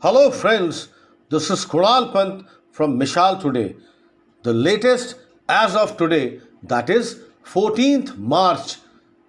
Hello friends, this is Kunal Pant from MISHAL Today. The latest as of today, that is 14th March,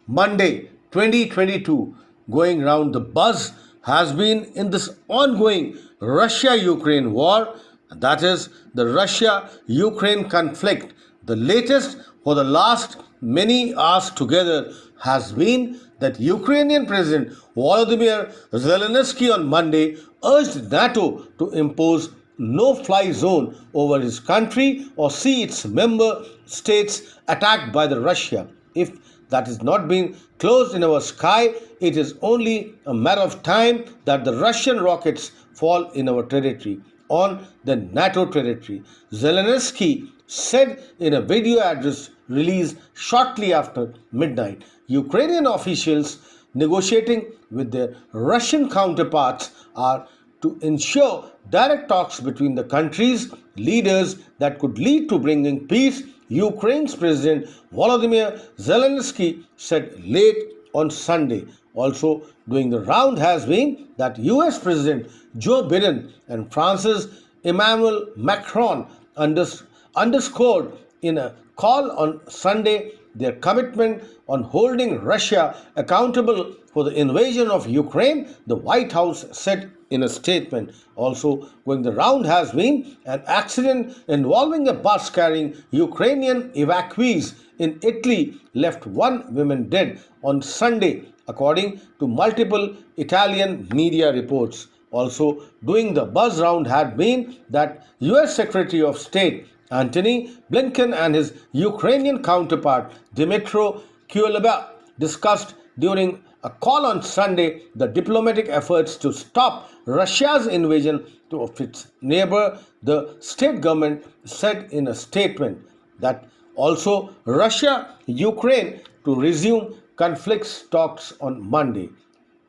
Monday 2022, going round the buzz has been in this ongoing Russia-Ukraine war, that is the Russia-Ukraine conflict. The latest for the last many hours together has been that Ukrainian President Volodymyr Zelensky on Monday urged NATO to impose no-fly zone over his country or see its member states attacked by the Russia. If that is not being closed in our sky, it is only a matter of time that the Russian rockets fall in our territory, on the NATO territory. Zelensky said in a video address released shortly after midnight. Ukrainian officials negotiating with their Russian counterparts are to ensure direct talks between the countries' leaders that could lead to bringing peace, Ukraine's President Volodymyr Zelensky said late on Sunday. Also doing the round has been that US President Joe Biden and France's Emmanuel Macron underscored in a call on Sunday their commitment on holding Russia accountable for the invasion of Ukraine, the White House said in a statement. Also going the round has been an accident involving a bus carrying Ukrainian evacuees in Italy left one woman dead on Sunday, according to multiple Italian media reports. Also doing the buzz round had been that US Secretary of State Antony Blinken and his Ukrainian counterpart Dmytro Kuleba discussed during a call on Sunday the diplomatic efforts to stop Russia's invasion of its neighbor. The state government said in a statement that also Russia-Ukraine to resume conflict talks on Monday.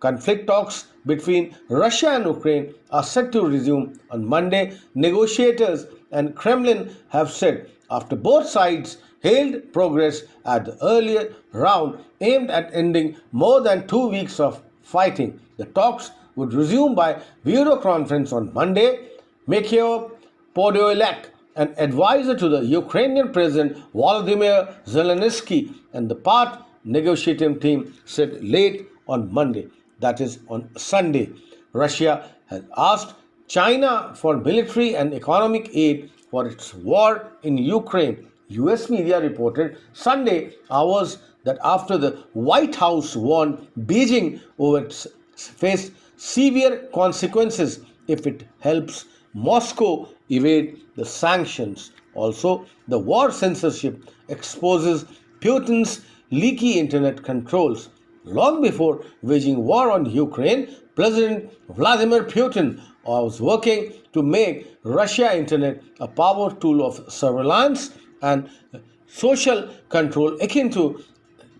Conflict talks between Russia and Ukraine are set to resume on Monday, negotiators and Kremlin have said, after both sides hailed progress at the earlier round aimed at ending more than 2 weeks of fighting. The talks would resume by video conference on Monday. Mikhail Podolyak, an advisor to the Ukrainian President Volodymyr Zelensky and the part negotiating team said late on Monday, that is on Sunday. Russia has asked China for military and economic aid for its war in Ukraine. US media reported Sunday hours that after the White House warned Beijing over its faced severe consequences if it helps Moscow evade the sanctions. Also, the war censorship exposes Putin's leaky internet controls. Long before waging war on Ukraine, President Vladimir Putin was working to make Russia internet a power tool of surveillance and social control akin to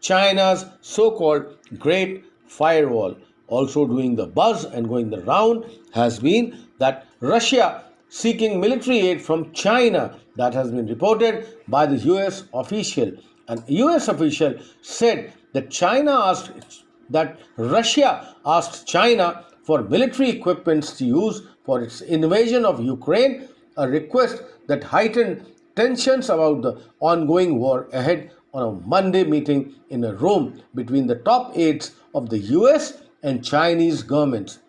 China's so-called Great Firewall. Also doing the buzz and going the round has been that Russia seeking military aid from China. That has been reported by the US official. An US official said that Russia asked China for military equipment to use for its invasion of Ukraine, a request that heightened tensions about the ongoing war ahead on a Monday meeting in a room between the top aides of the US and Chinese governments.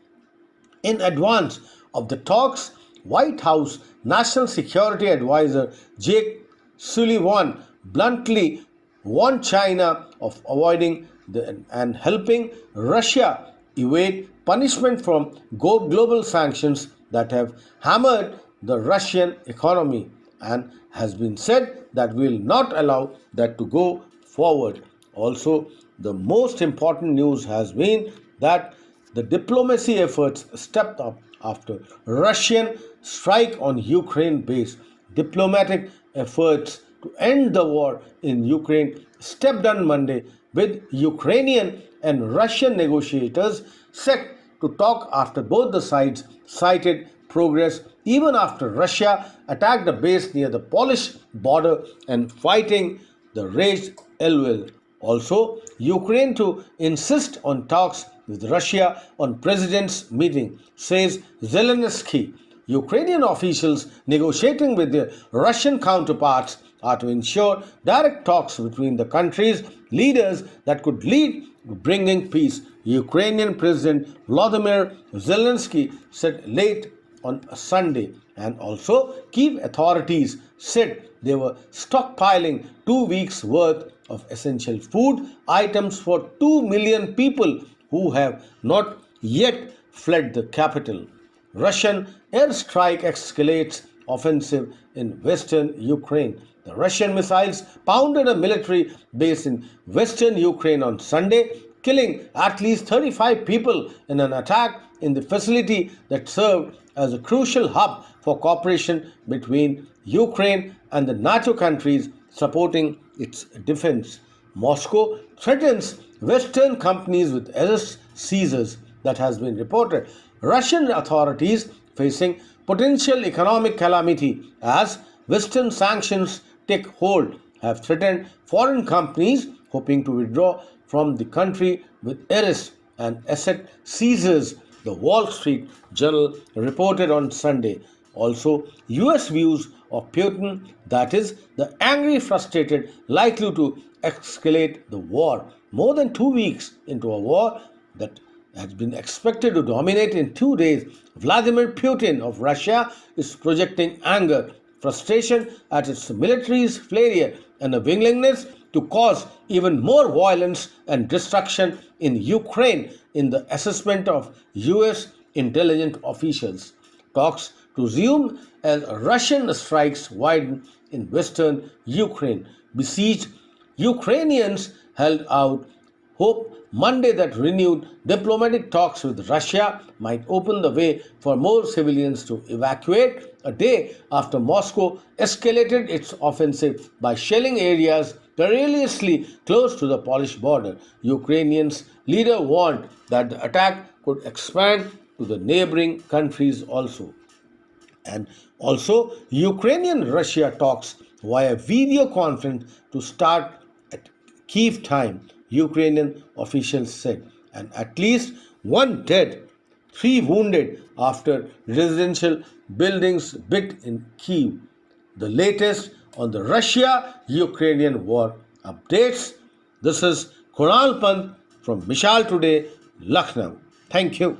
In advance of the talks, White House National Security Advisor Jake Sullivan bluntly warned China of avoiding and helping Russia evade punishment from global sanctions that have hammered the Russian economy, and has been said that we will not allow that to go forward. Also, the most important news has been that the diplomacy efforts stepped up after Russian strike on Ukraine base. Diplomatic efforts to end the war in Ukraine stepped on Monday with Ukrainian and Russian negotiators set to talk after both the sides cited progress even after Russia attacked a base near the Polish border and fighting the raged elsewhere. Also, Ukraine to insist on talks with Russia on president's meeting, says Zelensky. Ukrainian officials negotiating with their Russian counterparts are to ensure direct talks between the country's leaders that could lead to bringing peace, Ukrainian President Volodymyr Zelensky said late on Sunday. And also, Kyiv authorities said they were stockpiling 2 weeks' worth of essential food items for 2 million people who have not yet fled the capital. Russian airstrike escalates offensive in western Ukraine. The Russian missiles pounded a military base in western Ukraine on Sunday, killing at least 35 people in an attack in the facility that served as a crucial hub for cooperation between Ukraine and the NATO countries supporting its defense. Moscow threatens Western companies with arrest seizures, that has been reported. Russian authorities facing potential economic calamity as Western sanctions take hold have threatened foreign companies hoping to withdraw from the country with arrests and asset seizures, the Wall Street Journal reported on Sunday. Also, US views of Putin, that is, the angry, frustrated, likely to escalate the war. More than 2 weeks into a war that has been expected to dominate in 2 days, Vladimir Putin of Russia is projecting anger, frustration at its military's failure, and a willingness to cause even more violence and destruction in Ukraine, in the assessment of US intelligence officials. Talks to resume as Russian strikes widen in western Ukraine. Besieged Ukrainians held out hope Monday that renewed diplomatic talks with Russia might open the way for more civilians to evacuate, a day after Moscow escalated its offensive by shelling areas perilously close to the Polish border. Ukrainians' leader warned that the attack could expand to the neighboring countries also. And also, Ukrainian-Russia talks via video conference to start at Kyiv time, Ukrainian officials said, and at least 1 dead, 3 wounded after residential buildings hit in Kyiv. The latest on the Russia-Ukrainian war updates. This is Kunal Pant from MISHAL Today, Lucknow. Thank you.